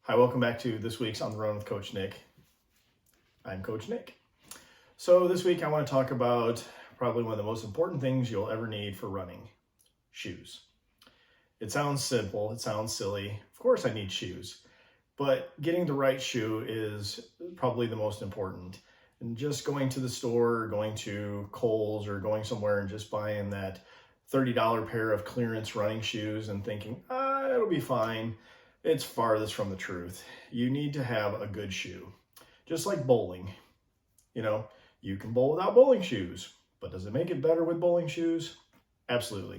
Hi, welcome back to this week's On the Run with Coach Nick. I'm Coach Nick. So this week I want to talk about probably one of the most important things you'll ever need for running, shoes. It sounds simple, it sounds silly. Of course I need shoes, but getting the right shoe is probably the most important. And just going to the store, going to Kohl's or going somewhere and just buying that $30 pair of clearance running shoes and thinking, it'll be fine. It's farthest from the truth. You need to have a good shoe. Just like bowling. You can bowl without bowling shoes, but does it make it better with bowling shoes? Absolutely.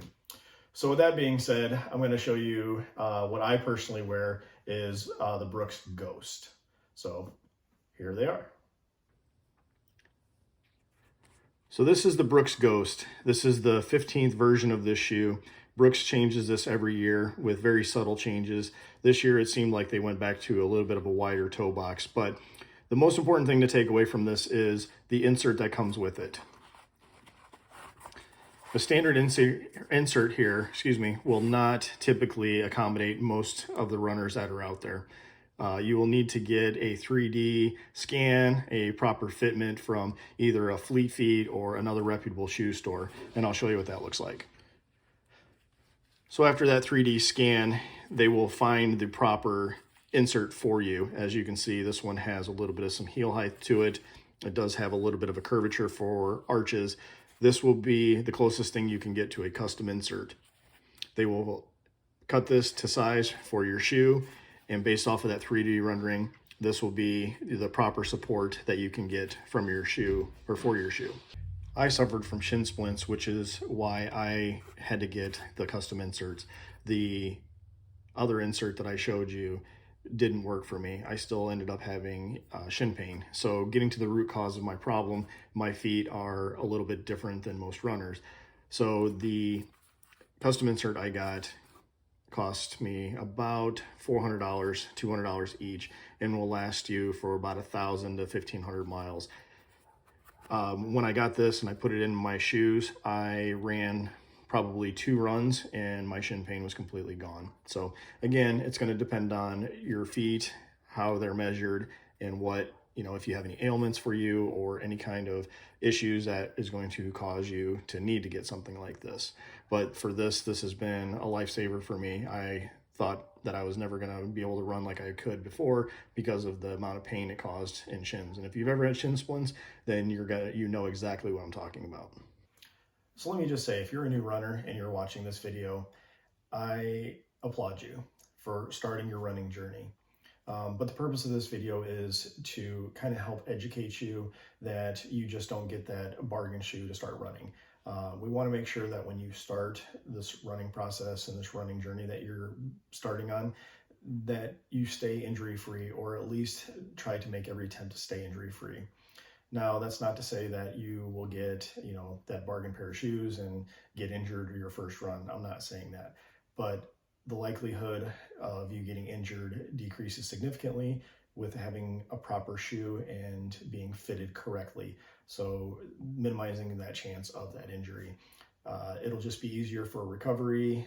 So with that being said, I'm going to show you what I personally wear is the Brooks Ghost. So here they are. So this is the Brooks Ghost. This is the 15th version of this shoe. Brooks changes this every year with very subtle changes. This year it seemed like they went back to a little bit of a wider toe box, but the most important thing to take away from this is the insert that comes with it. The standard insert here, will not typically accommodate most of the runners that are out there. You will need to get a 3D scan, a proper fitment from either a Fleet Feet or another reputable shoe store, and I'll show you what that looks like. So after that 3D scan, they will find the proper insert for you. As you can see, this one has a little bit of some heel height to it. It does have a little bit of a curvature for arches. This will be the closest thing you can get to a custom insert. They will cut this to size for your shoe, and based off of that 3D rendering, this will be the proper support that you can get from your shoe or for your shoe. I suffered from shin splints, which is why I had to get the custom inserts. The other insert that I showed you didn't work for me. I still ended up having shin pain. So getting to the root cause of my problem, my feet are a little bit different than most runners. So the custom insert I got cost me about $400, $200 each, and will last you for about 1,000 to 1,500 miles. When I got this and I put it in my shoes, I ran probably 2 runs and my shin pain was completely gone. So again, it's going to depend on your feet, how they're measured, and what, if you have any ailments for you or any kind of issues that is going to cause you to need to get something like this. But for this has been a lifesaver for me. I thought that I was never going to be able to run like I could before because of the amount of pain it caused in shins. And if you've ever had shin splints, then you know exactly what I'm talking about. So let me just say, if you're a new runner and you're watching this video, I applaud you for starting your running journey. But the purpose of this video is to kind of help educate you that you just don't get that bargain shoe to start running. We want to make sure that when you start this running process and this running journey that you're starting on, that you stay injury-free, or at least try to make every attempt to stay injury-free. Now, that's not to say that you will get, that bargain pair of shoes and get injured your first run. I'm not saying that, but the likelihood of you getting injured decreases significantly with having a proper shoe and being fitted correctly. So minimizing that chance of that injury. It'll just be easier for recovery,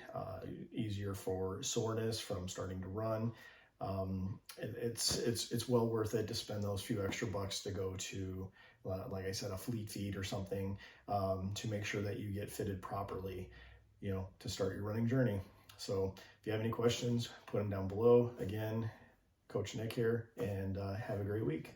easier for soreness from starting to run. It's well worth it to spend those few extra bucks to go to, like I said, a Fleet Feet or something, to make sure that you get fitted properly, to start your running journey. So if you have any questions, put them down below. Again, Coach Nick here, and have a great week.